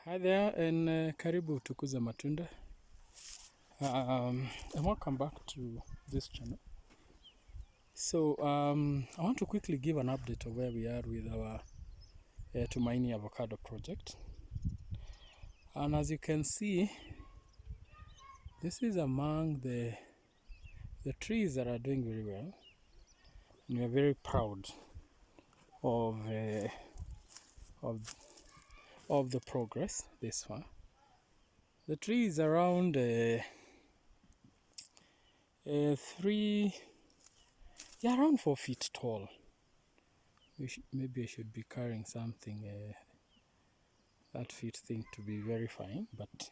Hi there and karibu tukuze matunda. And welcome back to this channel. So I want to quickly give an update of where we are with our Tumaini avocado project. And as you can see, this is among the trees that are doing very well, and we are very proud of the progress this far. The tree is around around 4 feet tall. Maybe I should be carrying something that feet thing to be very fine, but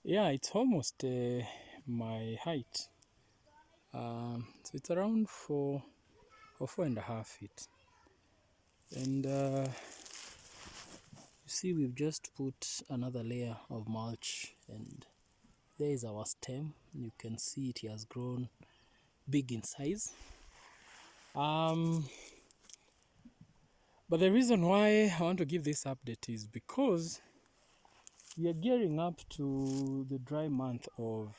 yeah, it's almost my height. So it's around 4.5 feet, and you see we've just put another layer of mulch, and there is our stem. You can see it has grown big in size. But the reason why I want to give this update is because we are gearing up to the dry month of,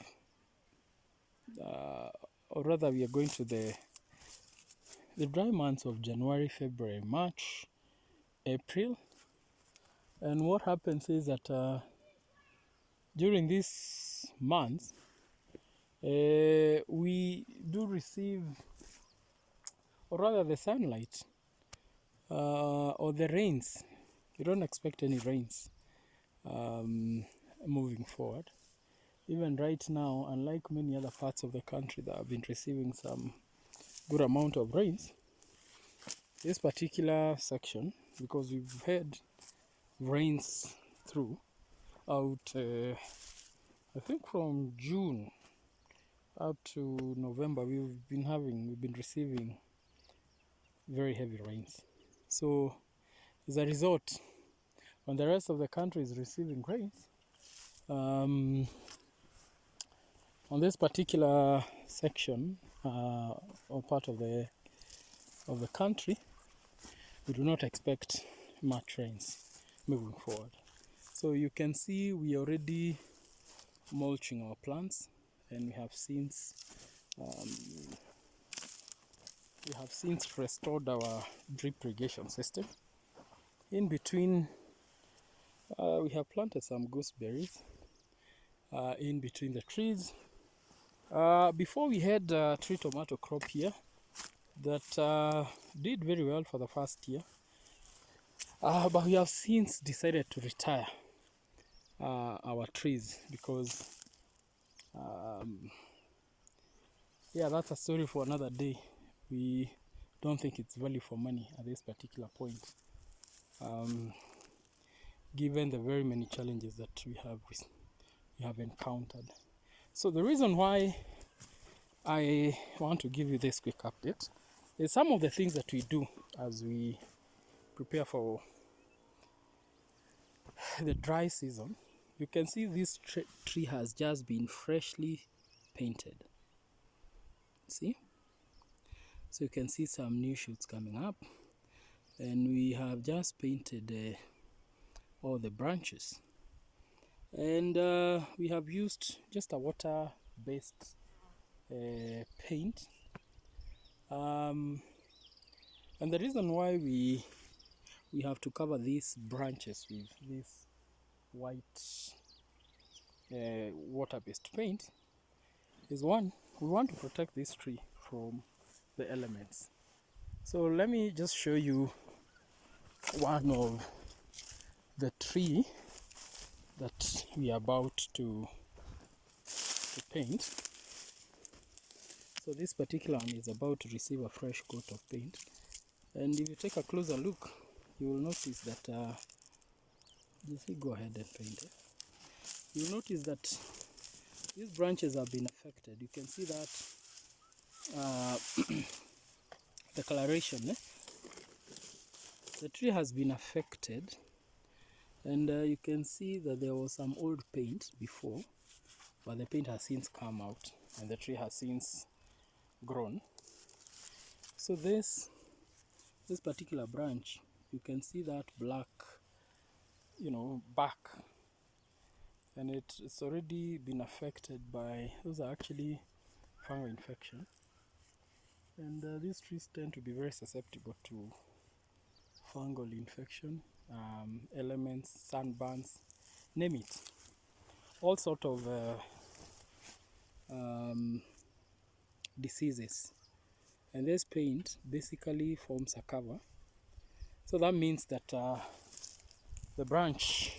or rather we are going to the dry months of January, February, March, April. And what happens is that during these months, we do receive, or rather the sunlight, or the rains. We don't expect any rains moving forward. Even right now, unlike many other parts of the country that have been receiving some good amount of rains, this particular section, because we've had rains throughout, I think from June up to November, we've been receiving very heavy rains. So as a result, when the rest of the country is receiving rains, on this particular section or part of the country, we do not expect much rains moving forward. So you can see we are already mulching our plants, and we have since restored our drip irrigation system. In between, we have planted some gooseberries in between the trees. Before, we had a tree tomato crop here that did very well for the first year, but we have since decided to retire our trees because yeah, that's a story for another day. We don't think it's value for money at this particular point, given the very many challenges that we have encountered. So the reason why I want to give you this quick update is some of the things that we do as we prepare for the dry season. You can see this tree has just been freshly painted. See? So you can see some new shoots coming up, and we have just painted all the branches, and we have used just a water-based paint, and the reason why we have to cover these branches with this white water-based paint is, one, we want to protect this tree from the elements. So let me just show you one of the tree that we are about to paint. So this particular one is about to receive a fresh coat of paint, and if you take a closer look, you will notice that go ahead and paint it. You'll notice that these branches have been affected. You can see that the coloration, the tree has been affected, and you can see that there was some old paint before, but the paint has since come out and the tree has since grown. So this particular branch, you can see that black back, and it's already been affected by, those are actually fungal infection, and these trees tend to be very susceptible to fungal infection, elements, sunburns, name it, all sort of diseases. And this paint basically forms a cover, so that means that the branches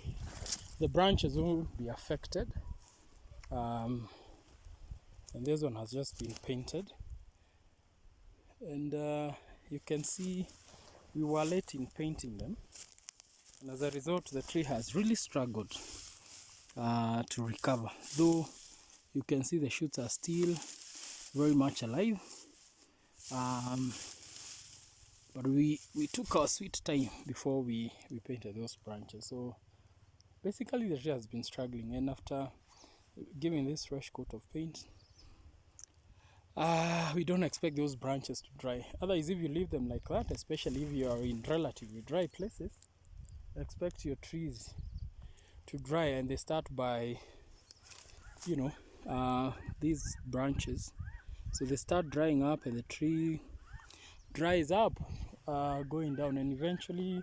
won't be affected, and this one has just been painted, and you can see we were late in painting them, and as a result the tree has really struggled to recover, though you can see the shoots are still very much alive, but we took our sweet time before we painted those branches. So basically the tree has been struggling, and after giving this fresh coat of paint, we don't expect those branches to dry. Otherwise, if you leave them like that, especially if you are in relatively dry places, expect your trees to dry, and they start by these branches, so they start drying up and the tree dries up, going down, and eventually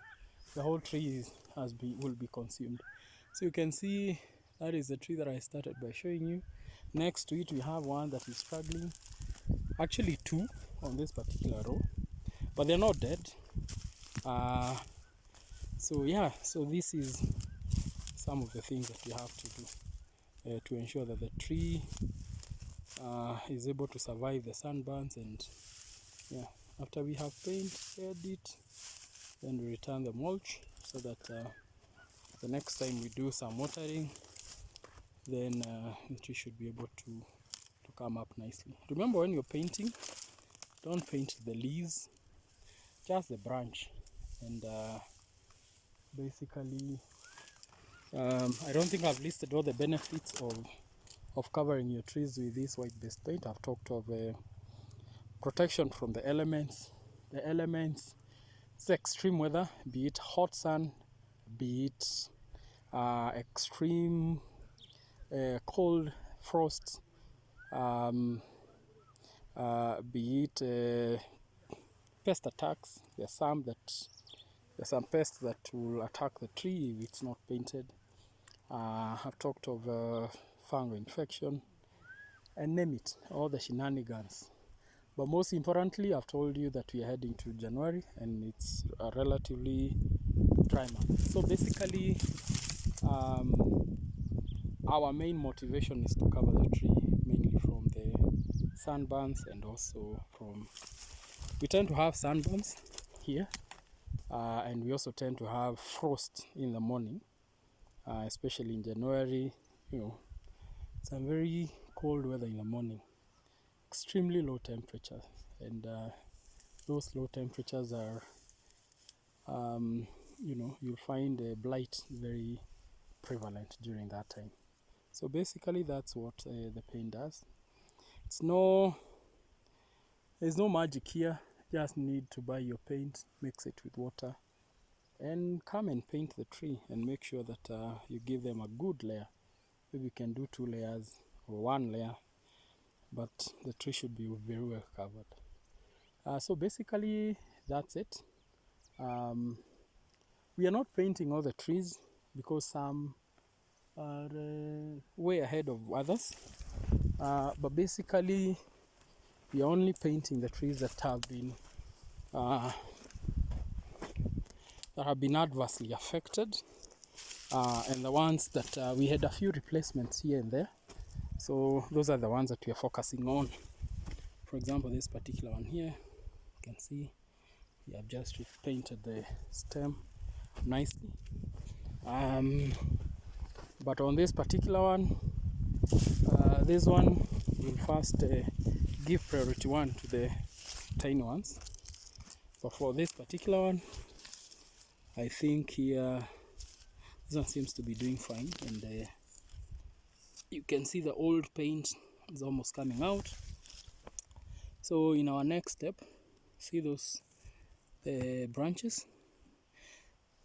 the whole tree will be consumed. So you can see that is the tree that I started by showing you. Next to it we have one that is struggling, actually two on this particular row, but they're not dead. So yeah, so this is some of the things that you have to do to ensure that the tree is able to survive the sunburns. And yeah, after we have painted it, then we return the mulch, so that the next time we do some watering, then the tree should be able to come up nicely. Remember, when you're painting, don't paint the leaves, just the branch. And basically I don't think I've listed all the benefits of covering your trees with this white based paint. I've talked of protection from the elements. The elements, it's extreme weather, be it hot sun, be it extreme cold frost, be it pest attacks. There's some pests that will attack the tree if it's not painted. I've talked of fungal infection, and name it, all the shenanigans. But most importantly, I've told you that we are heading to January, and it's a relatively dry month. So basically, our main motivation is to cover the tree, mainly from the sunburns, and also from, we tend to have sunburns here, and we also tend to have frost in the morning, especially in January. Some very cold weather in the morning, extremely low temperatures, and those low temperatures are you'll find blight very prevalent during that time. So basically that's what the paint does. There's no magic here. Just need to buy your paint, mix it with water, and come and paint the tree, and make sure that you give them a good layer. Maybe you can do 2 layers or 1 layer, but the tree should be very well covered. So basically that's it. We are not painting all the trees because some are way ahead of others, but basically we are only painting the trees that have been adversely affected, and the ones that we had a few replacements here and there. So those are the ones that we are focusing on. For example, this particular one here, you can see we have just painted the stem nicely. But on this particular one, this one will first give priority 1 to the tiny ones. But for this particular one, I think here this one seems to be doing fine, and you can see the old paint is almost coming out. So in our next step, see those branches,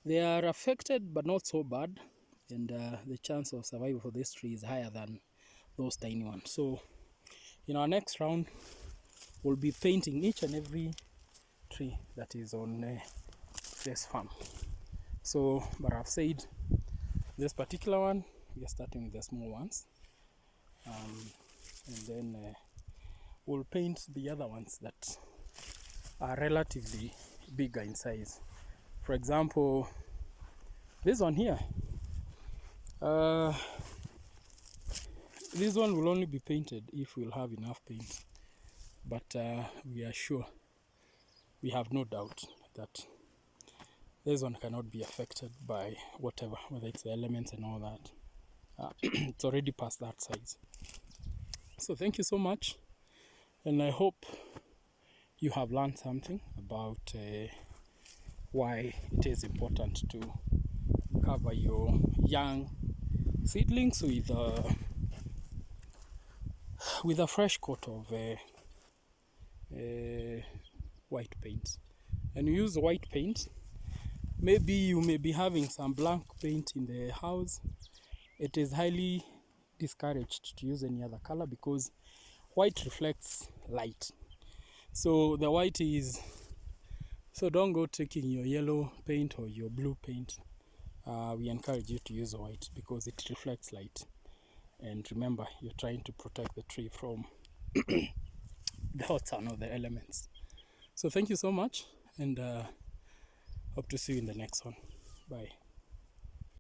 They are affected but not so bad, and the chance of survival for this tree is higher than those tiny ones. So in our next round, we'll be painting each and every tree that is on this farm. So, but I've said this particular one, we are starting with the small ones, and then we'll paint the other ones that are relatively bigger in size. For example, this one here, this one will only be painted if we'll have enough paint, but we are sure, we have no doubt that this one cannot be affected by whatever, whether it's the elements and all that. It's already past that size. So thank you so much, and I hope you have learned something about why it is important to cover your young seedlings with a fresh coat of white paint. And you use white paint. Maybe you may be having some blank paint in the house. It is highly discouraged to use any other color because white reflects light. So the white is, so don't go taking your yellow paint or your blue paint. We encourage you to use white because it reflects light. And remember, you're trying to protect the tree from the hot sun or the elements. So thank you so much, and hope to see you in the next one. Bye.